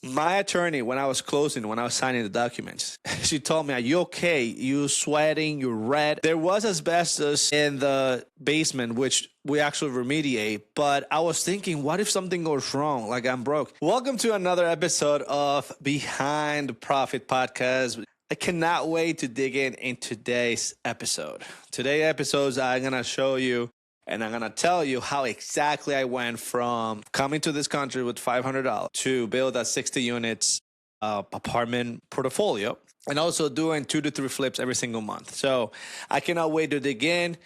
My attorney, when I was signing the documents, she told me, "Are you okay? You sweating? You're red." There was asbestos in the basement, which we actually remediate. But I was thinking, what if something goes wrong? Like I'm broke. Welcome to another episode of Behind the Profit Podcast. I cannot wait to dig in today's episode. Today's episode, I'm going to show you and I'm going to tell you how exactly I went from coming to this country with $500 to build a 60 units apartment portfolio and also doing 2 to 3 flips every single month. So I cannot wait to dig in.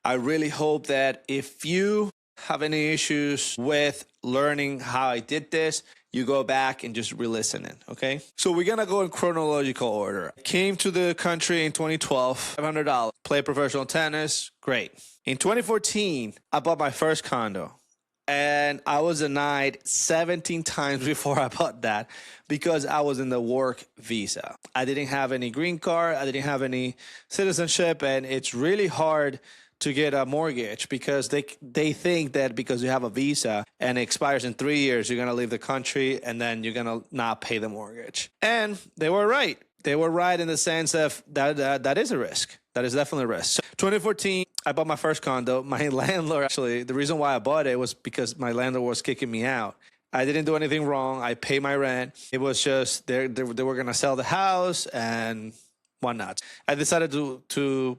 I really hope that if you have any issues with learning how I did this, you go back and just re-listen it, okay? So we're going to go in chronological order. I came to the country in 2012, $500, play professional tennis, great. In 2014, I bought my first condo, and I was denied 17 times before I bought that because I was in the work visa. I didn't have any green card, I didn't have any citizenship, and it's really hard to get a mortgage because they think that because you have a visa and it expires in 3 years, you're going to leave the country and then you're going to not pay the mortgage. And they were right. They were right in the sense of that is a risk. That is definitely a risk. So 2014, I bought my first condo. My landlord, actually, the reason why I bought it was because my landlord was kicking me out. I didn't do anything wrong. I paid my rent. It was just they were going to sell the house and whatnot. I decided to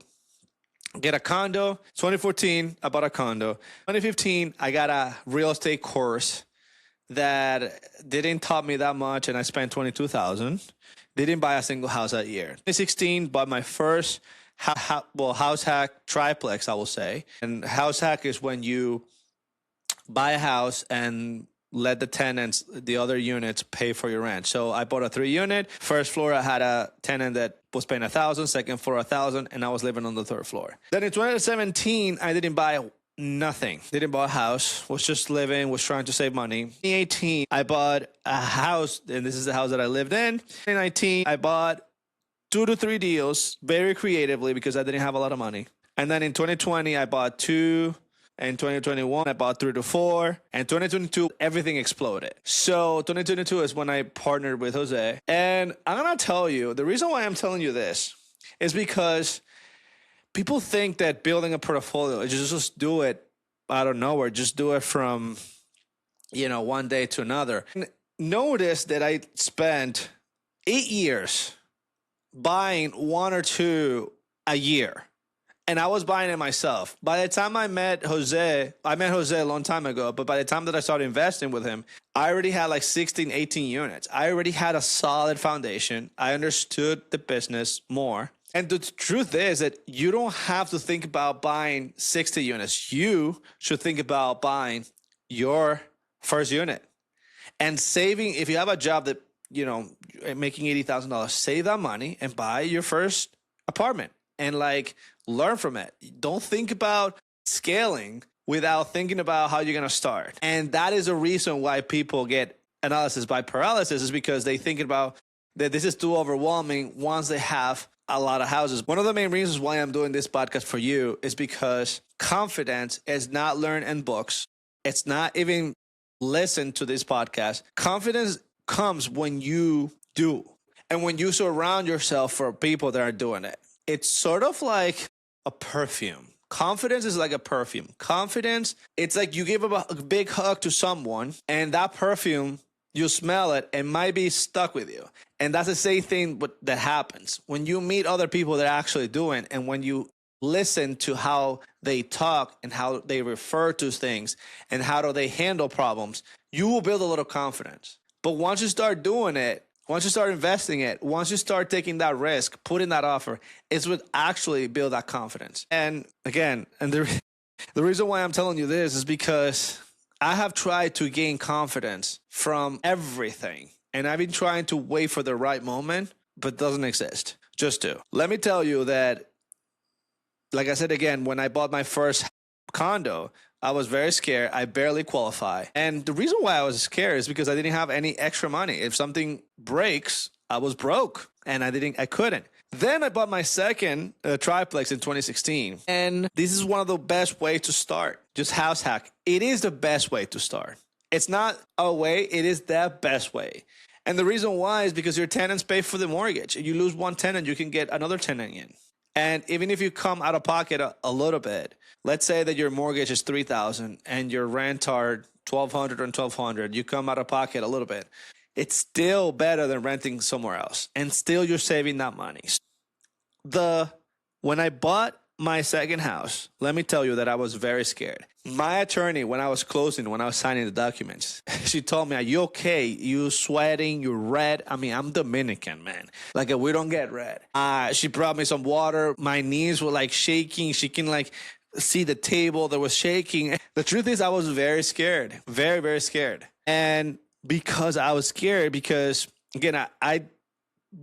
get a condo. 2014, I bought a condo. 2015, I got a real estate course that didn't taught me that much, and I spent $22,000. Didn't buy a single house that year. 2016, bought my first house hack triplex, I will say. And house hack is when you buy a house and let the tenants, the other units, pay for your rent. So I bought a 3-unit. First floor, I had a tenant that was paying $1,000. Second floor, $1,000, and I was living on the third floor. Then in 2017, I didn't buy nothing. Didn't buy a house. Was just living. Was trying to save money. 2018, I bought a house, and this is the house that I lived in. 2019, I bought 2 to 3 deals very creatively because I didn't have a lot of money. And then in 2020, I bought 2. In 2021, I bought 3 to 4. And 2022, everything exploded. So 2022 is when I partnered with Jose. And I'm going to tell you, the reason why I'm telling you this is because people think that building a portfolio is just do it out of nowhere. Just do it from, one day to another. And notice that I spent 8 years buying 1 or 2 a year. And I was buying it myself. By the time I met Jose a long time ago, but by the time that I started investing with him, I already had like 16, 18 units. I already had a solid foundation. I understood the business more. And the truth is that you don't have to think about buying 60 units. You should think about buying your first unit and saving. If you have a job that, making $80,000, save that money and buy your first apartment and learn from it. Don't think about scaling without thinking about how you're going to start. And that is a reason why people get analysis by paralysis, is because they think about that this is too overwhelming once they have a lot of houses. One of the main reasons why I'm doing this podcast for you is because confidence is not learned in books. It's not even listen to this podcast. Confidence comes when you do and when you surround yourself for people that are doing it. It's sort of like a perfume. Confidence is like a perfume. Confidence, it's like you give a big hug to someone and that perfume, you smell it, it might be stuck with you. And that's the same thing that happens when you meet other people that are actually doing, and when you listen to how they talk and how they refer to things and how do they handle problems, you will build a little confidence. But once you start doing it, once you start investing it, once you start taking that risk, putting that offer, it's what actually build that confidence. And again, the reason why I'm telling you this is because I have tried to gain confidence from everything. And I've been trying to wait for the right moment, but it doesn't exist. Just do. Let me tell you that, like I said again, when I bought my first condo, I was very scared. I barely qualify. And the reason why I was scared is because I didn't have any extra money. If something breaks, I was broke and I couldn't. Then I bought my second triplex in 2016. And this is one of the best ways to start. Just house hack. It is the best way to start. It's not a way, it is the best way. And the reason why is because your tenants pay for the mortgage. You lose one tenant, you can get another tenant in. And even if you come out of pocket a little bit, let's say that your mortgage is $3,000 and your rent are $1,200 and $1,200, you come out of pocket a little bit. It's still better than renting somewhere else, and still you're saving that money. When I bought my second house, let me tell you that I was very scared. My attorney, when I was signing the documents, she told me, "Are you okay? You sweating? You red?" I mean, I'm Dominican, man. Like, we don't get red. She brought me some water. My knees were like shaking. She can like see the table that was shaking. The truth is, I was very scared, very, very scared. And because I was scared, because again, I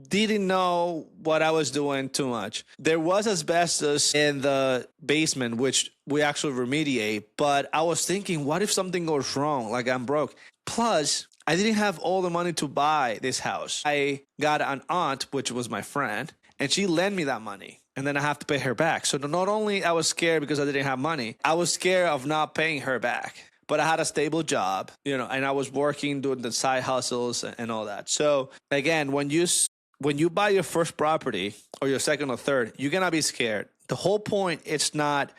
didn't know what I was doing too much. There was asbestos in the basement, which we actually remediate. But I was thinking, what if something goes wrong? Like, I'm broke. Plus, I didn't have all the money to buy this house. I got an aunt, which was my friend, and she lent me that money. And then I have to pay her back. So not only I was scared because I didn't have money, I was scared of not paying her back. But I had a stable job, and I was working, doing the side hustles and all that. So again, when you buy your first property or your second or third, you're going to be scared. The whole point is not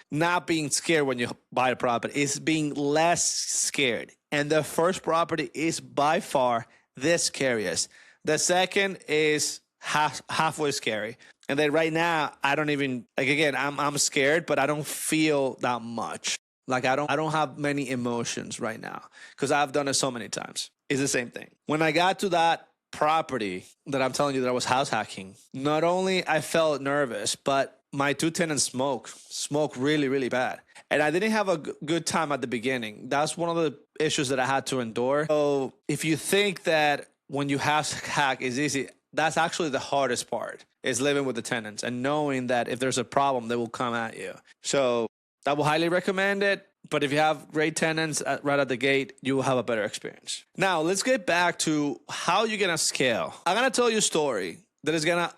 being scared when you buy a property. It's being less scared. And the first property is by far the scariest. The second is halfway scary. And then right now, I don't even, like, again, I'm scared, but I don't feel that much. Like, I don't have many emotions right now because I've done it so many times. It's the same thing. When I got to that property that I'm telling you that I was house hacking, not only I felt nervous, but my two tenants smoke really, really bad. And I didn't have a good time at the beginning. That's one of the issues that I had to endure. So if you think that when you house hack is easy, that's actually the hardest part, is living with the tenants and knowing that if there's a problem, they will come at you. So I will highly recommend it. But if you have great tenants right at the gate, you will have a better experience. Now, let's get back to how you're going to scale. I'm going to tell you a story that is going to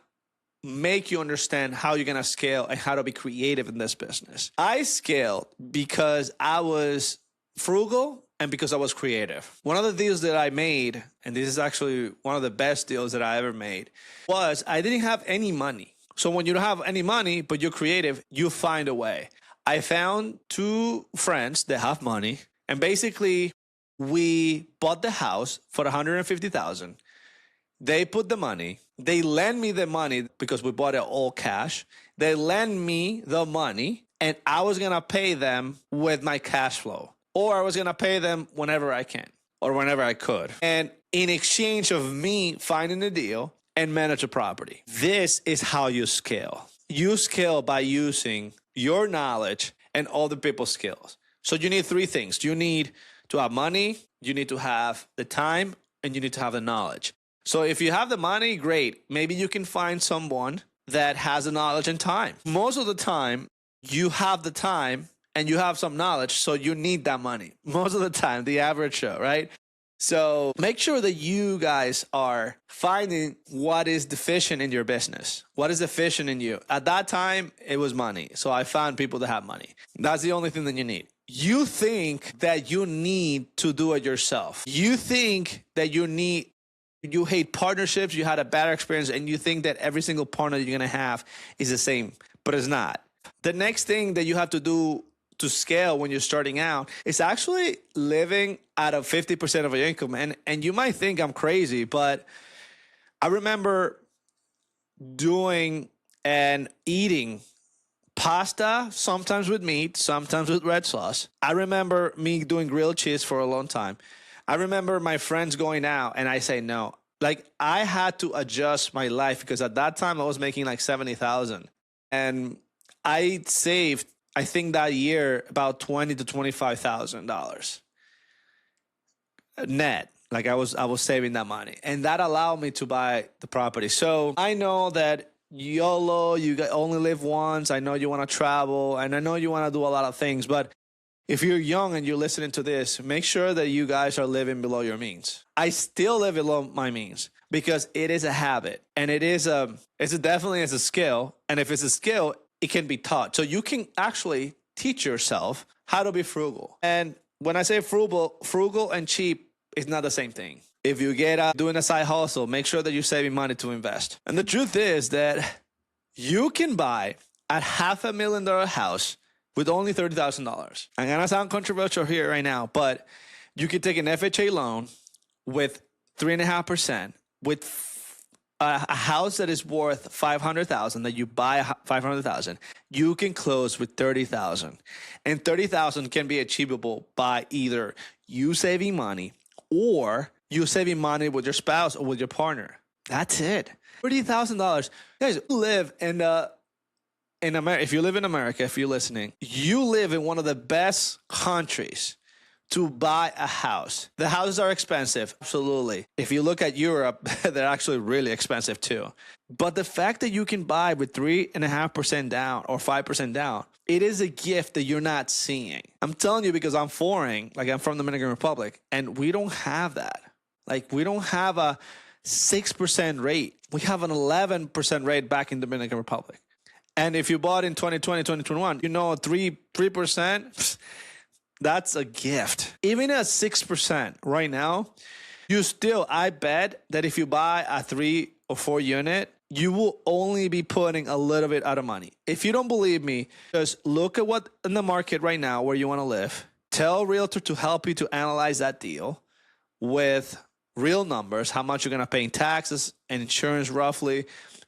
make you understand how you're going to scale and how to be creative in this business. I scaled because I was frugal and because I was creative. One of the deals that I made, and this is actually one of the best deals that I ever made, was I didn't have any money. So when you don't have any money, but you're creative, you find a way. I found two friends that have money, and basically we bought the house for $150,000. They put the money. They lend me the money because we bought it all cash. They lend me the money, and I was going to pay them with my cash flow, or I was going to pay them whenever I can or whenever I could. And in exchange of me finding a deal and manage a property. This is how you scale. You scale by using your knowledge and other people's skills. So you need three things. You need to have money, you need to have the time, and you need to have the knowledge. So if you have the money, great. Maybe you can find someone that has the knowledge and time. Most of the time, you have the time and you have some knowledge, so you need that money. Most of the time, the average show, right? So make sure that you guys are finding what is deficient in your business. What is deficient in you? At that time, it was money. So I found people that have money. That's the only thing that you need. You think that you need to do it yourself. You think that you hate partnerships, you had a bad experience, and you think that every single partner you're going to have is the same, but it's not. The next thing that you have to do to scale when you're starting out is actually living out of 50% of your income. And you might think I'm crazy, but I remember doing and eating pasta, sometimes with meat, sometimes with red sauce. I remember me doing grilled cheese for a long time. I remember my friends going out and I say no. Like, I had to adjust my life because at that time I was making like $70,000. And I saved, I think that year, about $20,000 to $25,000 net. Like, I was saving that money, and that allowed me to buy the property. So I know that YOLO, you only live once. I know you want to travel, and I know you want to do a lot of things. But if you're young and you're listening to this, make sure that you guys are living below your means. I still live below my means because it is a habit, and it's definitely a skill. And if it's a skill, it can be taught. So you can actually teach yourself how to be frugal. And when I say frugal and cheap, it's not the same thing. If you get doing a side hustle, make sure that you're saving money to invest. And the truth is that you can buy a $500,000 house with only $30,000. I'm going to sound controversial here right now, but you can take an FHA loan with 3.5% with a house that is worth $500,000 that you buy $500,000. You can close with $30,000, and $30,000 can be achievable by either you saving money or you saving money with your spouse or with your partner. That's it. $30,000. Guys, you live in America. If you live in America, if you're listening, you live in one of the best countries to buy a house. The houses are expensive, absolutely. If you look at Europe, they're actually really expensive too. But the fact that you can buy with 3.5% down or 5% down, it is a gift that you're not seeing. I'm telling you because I'm foreign, like I'm from the Dominican Republic, and we don't have that. Like we don't have a 6% rate. We have an 11% rate back in the Dominican Republic. And if you bought in 2020, 2021, 3%, that's a gift. Even at 6% right now, you still, I bet that if you buy a 3 or 4 unit, you will only be putting a little bit out of money. If you don't believe me, just look at what in the market right now where you want to live. Tell a realtor to help you to analyze that deal with real numbers, how much you're going to pay in taxes and insurance roughly,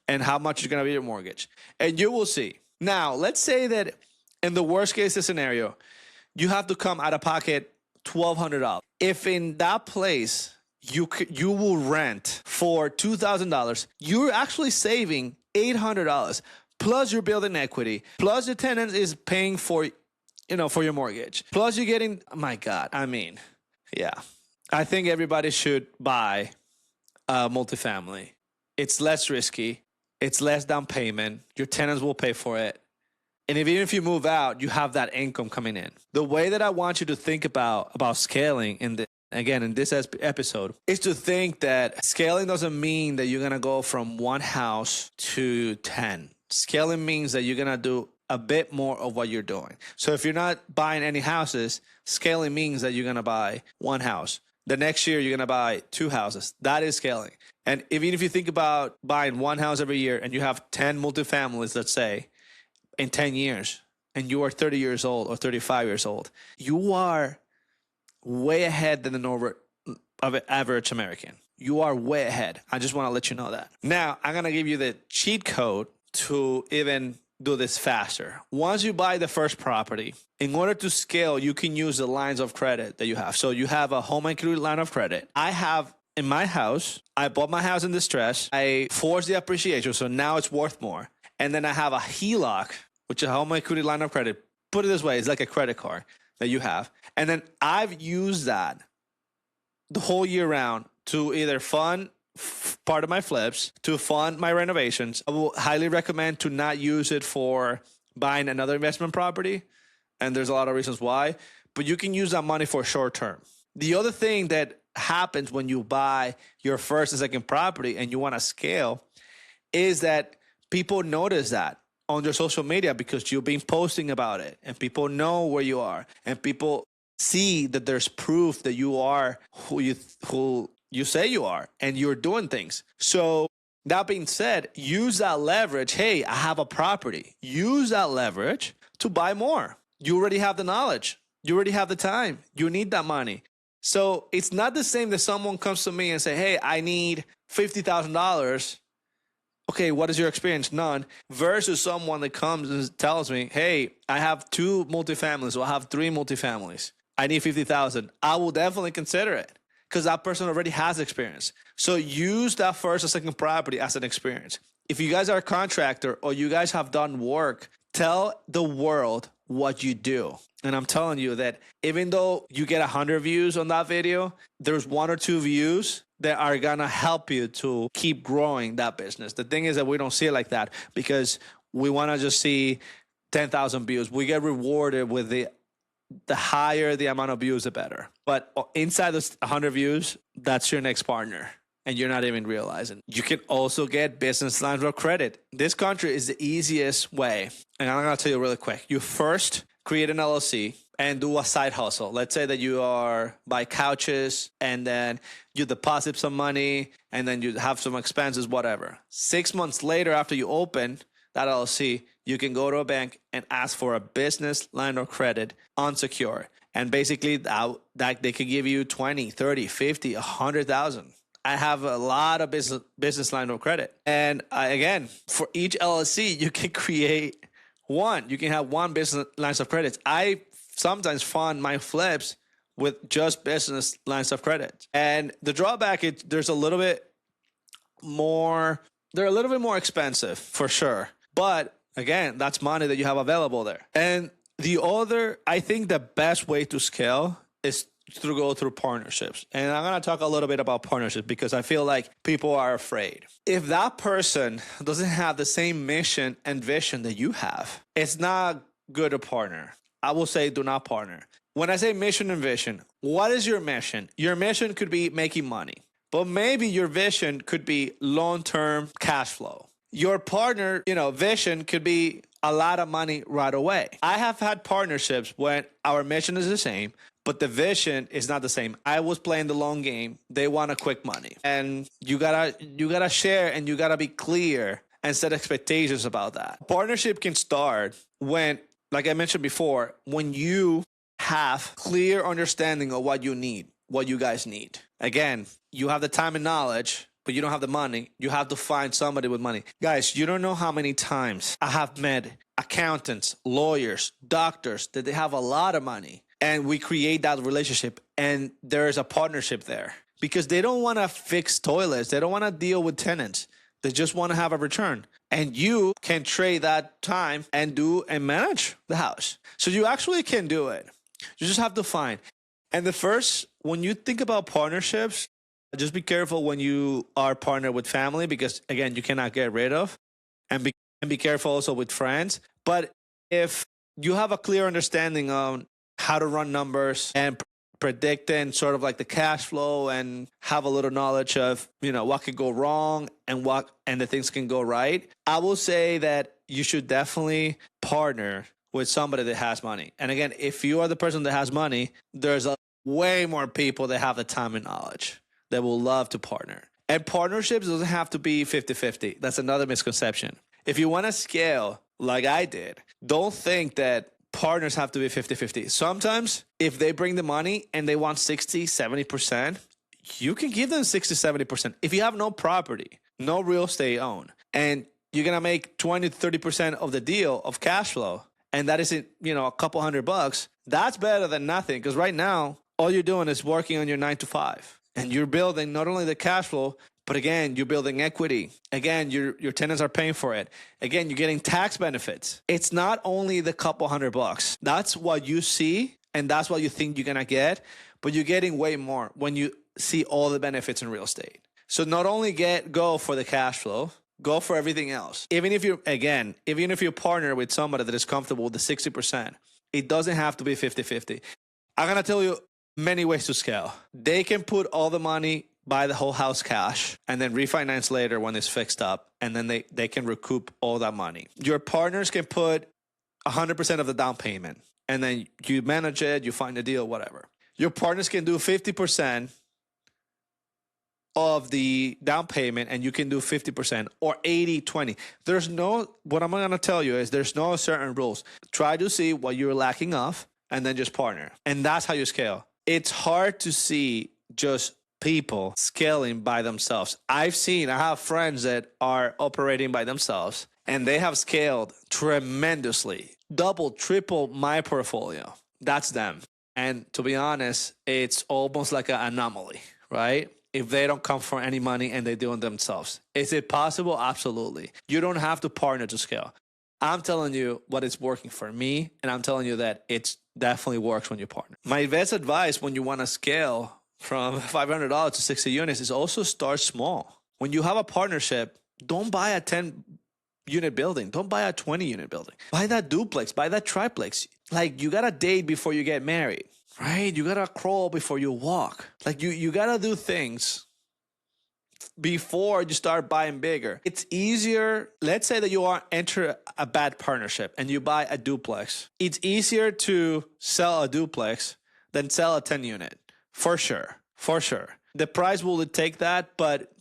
and how much is going to be your mortgage. And you will see. Now, let's say that in the worst case scenario, you have to come out of pocket $1,200. If in that place you will rent for $2,000, you're actually saving $800. Plus you're building equity. Plus your tenant is paying for your mortgage. Plus you're getting, oh my God, yeah. I think everybody should buy a multifamily. It's less risky. It's less down payment. Your tenants will pay for it. And even if you move out, you have that income coming in. The way that I want you to think about scaling in this episode is to think that scaling doesn't mean that you're going to go from one house to 10. Scaling means that you're going to do a bit more of what you're doing. So if you're not buying any houses, scaling means that you're going to buy one house. The next year, you're going to buy 2 houses. That is scaling. And even if you think about buying one house every year and you have 10 multifamilies, let's say, in 10 years, and you are 30 years old or 35 years old, you are way ahead than the average American. You are way ahead. I just want to let you know that. Now, I'm going to give you the cheat code to even do this faster. Once you buy the first property, in order to scale, you can use the lines of credit that you have. So you have a home equity line of credit. I have in my house, I bought my house in distress. I forced the appreciation, so now it's worth more. And then I have a HELOC, which is a home equity line of credit. Put it this way, it's like a credit card that you have. And then I've used that the whole year round to either fund part of my flips, to fund my renovations. I will highly recommend to not use it for buying another investment property. And there's a lot of reasons why. But you can use that money for short term. The other thing that happens when you buy your first and second property and you want to scale is that people notice that on your social media because you've been posting about it and people know where you are and people see that there's proof that you are who you say you are and you're doing things. So that being said, use that leverage. Hey, I have a property. Use that leverage to buy more. You already have the knowledge. You already have the time. You need that money. So it's not the same that someone comes to me and say, hey, I need $50,000. Okay, what is your experience? None. Versus someone that comes and tells me, hey, I have 2 multifamilies or I have 3 multifamilies. I need $50,000. I will definitely consider it because that person already has experience. So use that first or second property as an experience. If you guys are a contractor or you guys have done work, tell the world what you do. And I'm telling you that even though you get 100 views on that video, there's 1 or 2 views that are going to help you to keep growing that business. The thing is that we don't see it like that because we want to just see 10,000 views. We get rewarded with the higher the amount of views, the better. But inside those 100 views, that's your next partner. And you're not even realizing. You can also get business lines of credit. This country is the easiest way. And I'm going to tell you really quick. You first create an LLC and do a side hustle. Let's say that you are buy couches and then you deposit some money and then you have some expenses, whatever. 6 months later, after you open that LLC, you can go to a bank and ask for a business line of credit unsecured. And basically that they could give you 20, 30, 50, 100,000. I have a lot of business line of credit. And again, for each LLC, you can create one. You can have one business lines of credit. I sometimes fund my flips with just business lines of credit. And the drawback is they're a little bit more expensive for sure. But again, that's money that you have available there. And I think the best way to scale is to go through partnerships. And I'm going to talk a little bit about partnerships because I feel like people are afraid. If that person doesn't have the same mission and vision that you have, it's not good to partner. I will say do not partner. When I say mission and vision, what is your mission? Your mission could be making money, but maybe your vision could be long-term cash flow. Your partner, vision could be a lot of money right away. I have had partnerships when our mission is the same, but the vision is not the same. I was playing the long game. They want a quick money. And you gotta share and you gotta be clear and set expectations about that. Partnership can start when, like I mentioned before, when you have clear understanding of what you need, what you guys need. Again, you have the time and knowledge, but you don't have the money. You have to find somebody with money. Guys, you don't know how many times I have met accountants, lawyers, doctors that they have a lot of money. And we create that relationship and there is a partnership there because they don't want to fix toilets. They don't want to deal with tenants. They just want to have a return. And you can trade that time and manage the house. So you actually can do it. You just have to find. And when you think about partnerships, just be careful when you are partnered with family because, again, you cannot get rid of. And be careful also with friends. But if you have a clear understanding on how to run numbers and predicting sort of like the cash flow and have a little knowledge of, what could go wrong and the things can go right, I will say that you should definitely partner with somebody that has money. And again, if you are the person that has money, there's way more people that have the time and knowledge that will love to partner. And partnerships doesn't have to be 50-50. That's another misconception. If you want to scale like I did, don't think that partners have to be 50-50. Sometimes if they bring the money and they want 60-70%, you can give them 60-70%. If you have no property, no real estate owned, and you're going to make 20-30% of the deal of cash flow, and that isn't, a couple $100, that's better than nothing. Because right now, all you're doing is working on your 9 to 5. And you're building not only the cash flow, but again, you're building equity. Again, your tenants are paying for it. Again, you're getting tax benefits. It's not only the couple $100. That's what you see, and that's what you think you're going to get, but you're getting way more when you see all the benefits in real estate. So not only go for the cash flow, go for everything else. Even if you partner with somebody that is comfortable with the 60%, it doesn't have to be 50-50. I'm going to tell you many ways to scale. They can put all the money, buy the whole house cash, and then refinance later when it's fixed up, and then they can recoup all that money. Your partners can put 100% of the down payment, and then you manage it, you find a deal, whatever. Your partners can do 50% of the down payment, and you can do 50% or 80-20. What I'm going to tell you is there's no certain rules. Try to see what you're lacking of, and then just partner. And that's how you scale. It's hard to see just people scaling by themselves. I have friends that are operating by themselves and they have scaled tremendously, double, triple my portfolio. That's them. And to be honest, it's almost like an anomaly, right? If they don't come for any money and they do it themselves. Is it possible? Absolutely. You don't have to partner to scale. I'm telling you what is working for me, and I'm telling you that it definitely works when you partner. My best advice when you want to scale from $500 to 60 units is also start small. When you have a partnership, don't buy a 10-unit building. Don't buy a 20-unit building. Buy that duplex. Buy that triplex. Like, you got to date before you get married, right? You got to crawl before you walk. Like, you got to do things before you start buying bigger. It's easier. Let's say that you enter a bad partnership and you buy a duplex. It's easier to sell a duplex than sell a 10 unit. For sure. The price will take that, but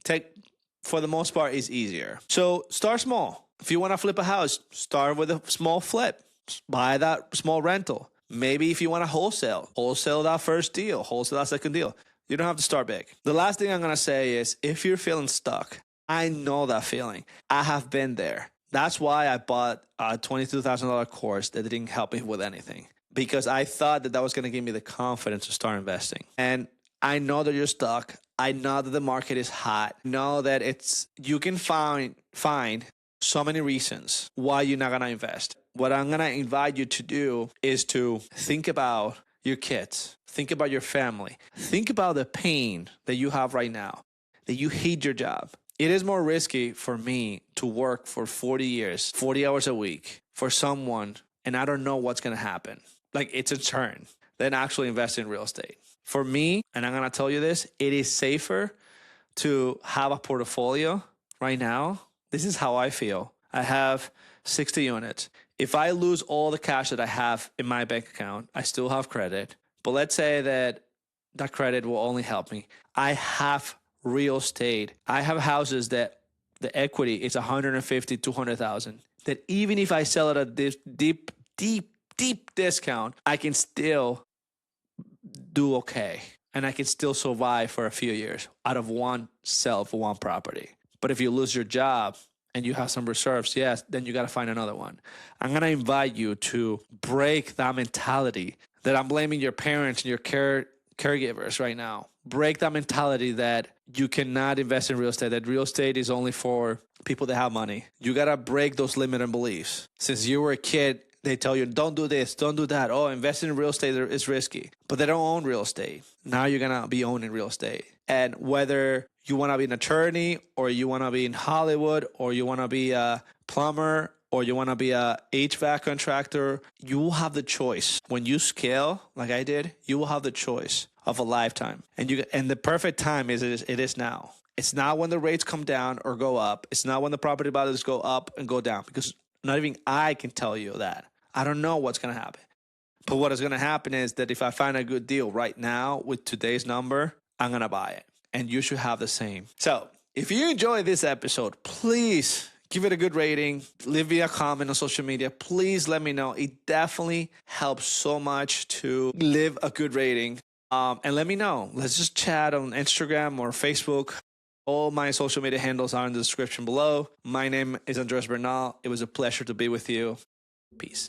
for the most part is easier. So start small. If you want to flip a house, start with a small flip. Buy that small rental. Maybe if you want to wholesale that first deal, wholesale that second deal. You don't have to start big. The last thing I'm going to say is if you're feeling stuck, I know that feeling. I have been there. That's why I bought a $22,000 course that didn't help me with anything, because I thought that was going to give me the confidence to start investing. And I know that you're stuck. I know that the market is hot. I know that you can find so many reasons why you're not going to invest. What I'm going to invite you to do is to think about your kids. Think about your family. Think about the pain that you have right now, that you hate your job. It is more risky for me to work for 40 years, 40 hours a week for someone, and I don't know what's going to happen. Like, it's a turn, than actually invest in real estate. For me, and I'm going to tell you this, it is safer to have a portfolio right now. This is how I feel. I have 60 units. If I lose all the cash that I have in my bank account, I still have credit. But let's say that credit will only help me. I have real estate. I have houses that the equity is 150, 200,000. That even if I sell it at this deep discount, I can still do okay. And I can still survive for a few years out of one sell for one property. But if you lose your job and you have some reserves, yes, then you got to find another one. I'm going to invite you to break that mentality that I'm blaming your parents and your caregivers right now. Break that mentality that you cannot invest in real estate, that real estate is only for people that have money. You got to break those limiting beliefs. Since you were a kid, they tell you, don't do this, don't do that. Oh, investing in real estate is risky. But they don't own real estate. Now you're going to be owning real estate. And whether you want to be an attorney, or you want to be in Hollywood, or you want to be a plumber, or you want to be a HVAC contractor, you will have the choice. When you scale, like I did, you will have the choice of a lifetime. And the perfect time it is now. It's not when the rates come down or go up. It's not when the property values go up and go down, because not even I can tell you that. I don't know what's going to happen. But what is going to happen is that if I find a good deal right now with today's number, I'm going to buy it. And you should have the same. So if you enjoyed this episode, please give it a good rating. Leave me a comment on social media. Please let me know. It definitely helps so much to leave a good rating. And let me know. Let's just chat on Instagram or Facebook. All my social media handles are in the description below. My name is Andres Bernal. It was a pleasure to be with you. Peace.